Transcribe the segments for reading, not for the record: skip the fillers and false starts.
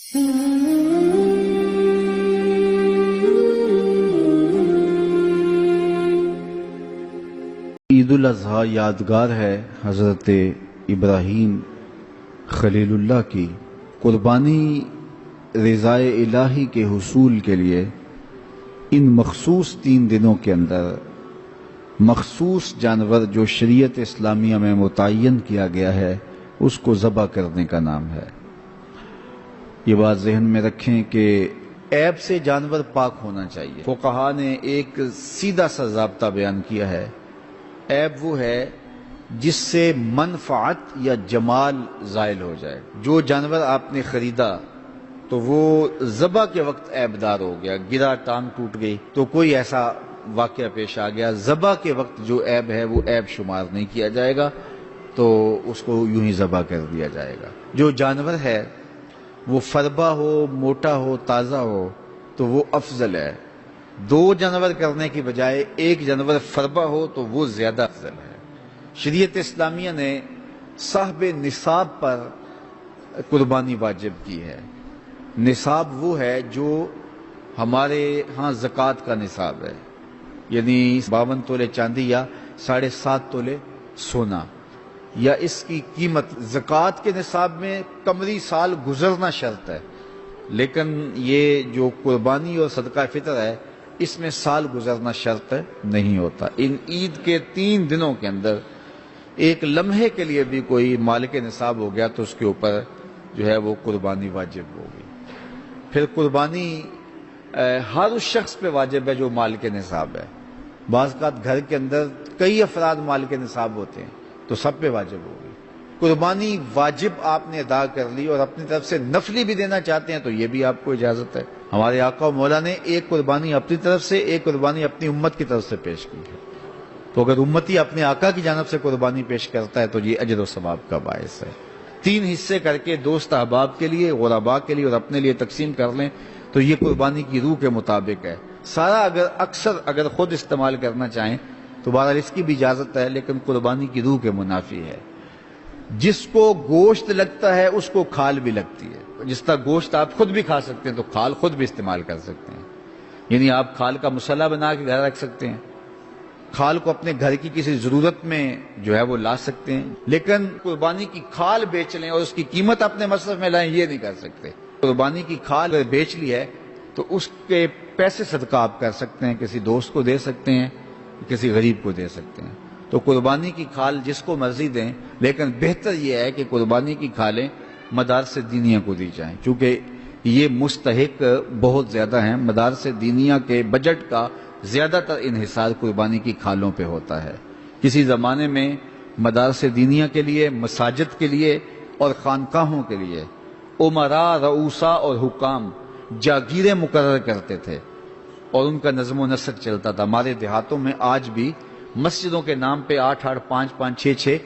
عید الاضحیٰ یادگار ہے حضرت ابراہیم خلیل اللہ کی قربانی رضائے الہی کے حصول کے لیے ان مخصوص 3 دنوں کے اندر مخصوص جانور جو شریعت اسلامیہ میں متعین کیا گیا ہے اس کو ذبح کرنے کا نام ہے۔ یہ بات ذہن میں رکھیں کہ عیب سے جانور پاک ہونا چاہیے۔ فقہا نے ایک سیدھا سا ضابطہ بیان کیا ہے، عیب وہ ہے جس سے منفعت یا جمال زائل ہو جائے۔ جو جانور آپ نے خریدا تو وہ ذبح کے وقت عیب دار ہو گیا، گرا، ٹانگ ٹوٹ گئی، تو کوئی ایسا واقعہ پیش آ گیا، ذبح کے وقت جو عیب ہے وہ عیب شمار نہیں کیا جائے گا، تو اس کو یوں ہی ذبح کر دیا جائے گا۔ جو جانور ہے وہ فربا ہو، موٹا ہو، تازہ ہو تو وہ افضل ہے۔ 2 جانور کرنے کی بجائے 1 جانور فربا ہو تو وہ زیادہ افضل ہے۔ شریعت اسلامیہ نے صاحب نصاب پر قربانی واجب کی ہے۔ نصاب وہ ہے جو ہمارے ہاں زکوٰۃ کا نصاب ہے، یعنی 52 تولے چاندی یا 7.5 تولے سونا، یا اس کی قیمت۔ زکوٰۃ کے نصاب میں قمری سال گزرنا شرط ہے، لیکن یہ جو قربانی اور صدقہ فطر ہے اس میں سال گزرنا شرط نہیں ہوتا۔ ان عید کے 3 دنوں کے اندر ایک لمحے کے لیے بھی کوئی مالک نصاب ہو گیا تو اس کے اوپر جو ہے وہ قربانی واجب ہوگی۔ پھر قربانی ہر اس شخص پہ واجب ہے جو مالک نصاب ہے۔ بعض اوقات گھر کے اندر کئی افراد مالک نصاب ہوتے ہیں تو سب پہ واجب ہوگی۔ قربانی واجب آپ نے ادا کر لی اور اپنی طرف سے نفلی بھی دینا چاہتے ہیں تو یہ بھی آپ کو اجازت ہے۔ ہمارے آقا و مولا نے ایک قربانی اپنی طرف سے، ایک قربانی اپنی امت کی طرف سے پیش کی ہے، تو اگر امتی اپنے آقا کی جانب سے قربانی پیش کرتا ہے تو یہ اجر و ثواب کا باعث ہے۔ 3 حصے کر کے دوست احباب کے لیے، غرباء کے لیے اور اپنے لیے تقسیم کر لیں تو یہ قربانی کی روح کے مطابق ہے۔ سارا اگر خود استعمال کرنا چاہیں تو بہرحال اس کی بھی اجازت ہے، لیکن قربانی کی روح کے منافی ہے۔ جس کو گوشت لگتا ہے اس کو کھال بھی لگتی ہے۔ جس طرح گوشت آپ خود بھی کھا سکتے ہیں تو کھال خود بھی استعمال کر سکتے ہیں، یعنی آپ کھال کا مسلح بنا کے گھر رکھ سکتے ہیں، کھال کو اپنے گھر کی کسی ضرورت میں جو ہے وہ لا سکتے ہیں، لیکن قربانی کی کھال بیچ لیں اور اس کی قیمت اپنے مصرف میں لائیں یہ نہیں کر سکتے۔ قربانی کی کھال اگر بیچ لی ہے تو اس کے پیسے صدقہ آپ کر سکتے ہیں، کسی دوست کو دے سکتے ہیں، کسی غریب کو دے سکتے ہیں۔ تو قربانی کی کھال جس کو مرضی دیں، لیکن بہتر یہ ہے کہ قربانی کی کھالیں مدارس دینیہ کو دی جائیں، چونکہ یہ مستحق بہت زیادہ ہیں۔ مدارس دینیہ کے بجٹ کا زیادہ تر انحصار قربانی کی کھالوں پہ ہوتا ہے۔ کسی زمانے میں مدارس دینیہ کے لیے، مساجد کے لیے اور خانقاہوں کے لیے امراء، رؤساء اور حکام جاگیریں مقرر کرتے تھے اور ان کا نظم و نسق چلتا تھا۔ ہمارے دیہاتوں میں آج بھی مسجدوں کے نام پہ 8-8، 5-5، 6-6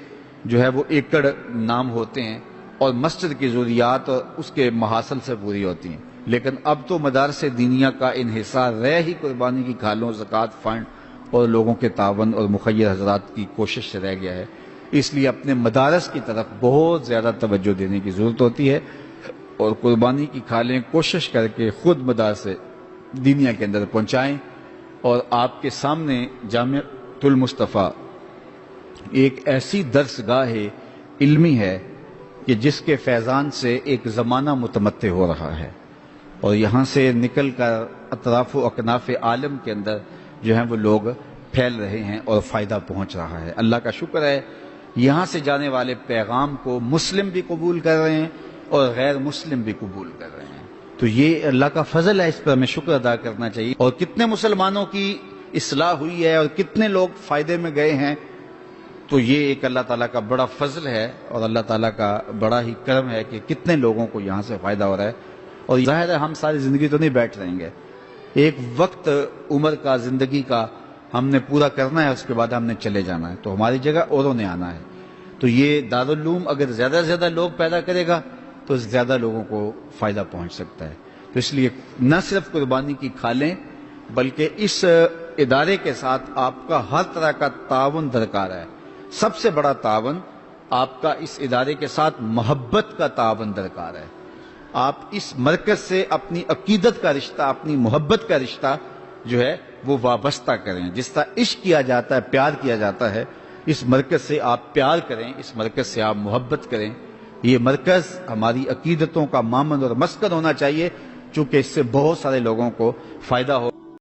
جو ہے وہ ایکڑ نام ہوتے ہیں اور مسجد کی ضروریات اس کے محاصل سے پوری ہوتی ہیں، لیکن اب تو مدارس دینیہ کا انحصار رہ ہی قربانی کی کھالوں، زکوٰۃ فنڈ اور لوگوں کے تعاون اور مخیر حضرات کی کوشش سے رہ گیا ہے۔ اس لیے اپنے مدارس کی طرف بہت زیادہ توجہ دینے کی ضرورت ہوتی ہے اور قربانی کی کھالیں کوشش کر کے خود مدارس دینیہ کے اندر پہنچائیں۔ اور آپ کے سامنے جامعۃ المصطفیٰ ایک ایسی درسگاہ علمی ہے کہ جس کے فیضان سے ایک زمانہ متمتع ہو رہا ہے اور یہاں سے نکل کر اطراف و اکناف عالم کے اندر جو ہیں وہ لوگ پھیل رہے ہیں اور فائدہ پہنچ رہا ہے۔ اللہ کا شکر ہے یہاں سے جانے والے پیغام کو مسلم بھی قبول کر رہے ہیں اور غیر مسلم بھی قبول کر رہے ہیں، تو یہ اللہ کا فضل ہے، اس پر ہمیں شکر ادا کرنا چاہیے۔ اور کتنے مسلمانوں کی اصلاح ہوئی ہے اور کتنے لوگ فائدے میں گئے ہیں، تو یہ ایک اللہ تعالیٰ کا بڑا فضل ہے اور اللہ تعالیٰ کا بڑا ہی کرم ہے کہ کتنے لوگوں کو یہاں سے فائدہ ہو رہا ہے۔ اور ظاہر ہے ہم ساری زندگی تو نہیں بیٹھ رہیں گے، ایک وقت عمر کا، زندگی کا ہم نے پورا کرنا ہے، اس کے بعد ہم نے چلے جانا ہے، تو ہماری جگہ اوروں نے آنا ہے۔ تو یہ دارالعلوم اگر زیادہ سے زیادہ لوگ پیدا کرے گا تو زیادہ لوگوں کو فائدہ پہنچ سکتا ہے۔ تو اس لیے نہ صرف قربانی کی کھالیں بلکہ اس ادارے کے ساتھ آپ کا ہر طرح کا تعاون درکار ہے۔ سب سے بڑا تعاون آپ کا اس ادارے کے ساتھ محبت کا تعاون درکار ہے۔ آپ اس مرکز سے اپنی عقیدت کا رشتہ، اپنی محبت کا رشتہ جو ہے وہ وابستہ کریں. جس طرح عشق کیا جاتا ہے، پیار کیا جاتا ہے، اس مرکز سے آپ پیار کریں، اس مرکز سے آپ محبت کریں. یہ مرکز ہماری عقیدتوں کا مامن اور مسکن ہونا چاہیے، چونکہ اس سے بہت سارے لوگوں کو فائدہ ہو.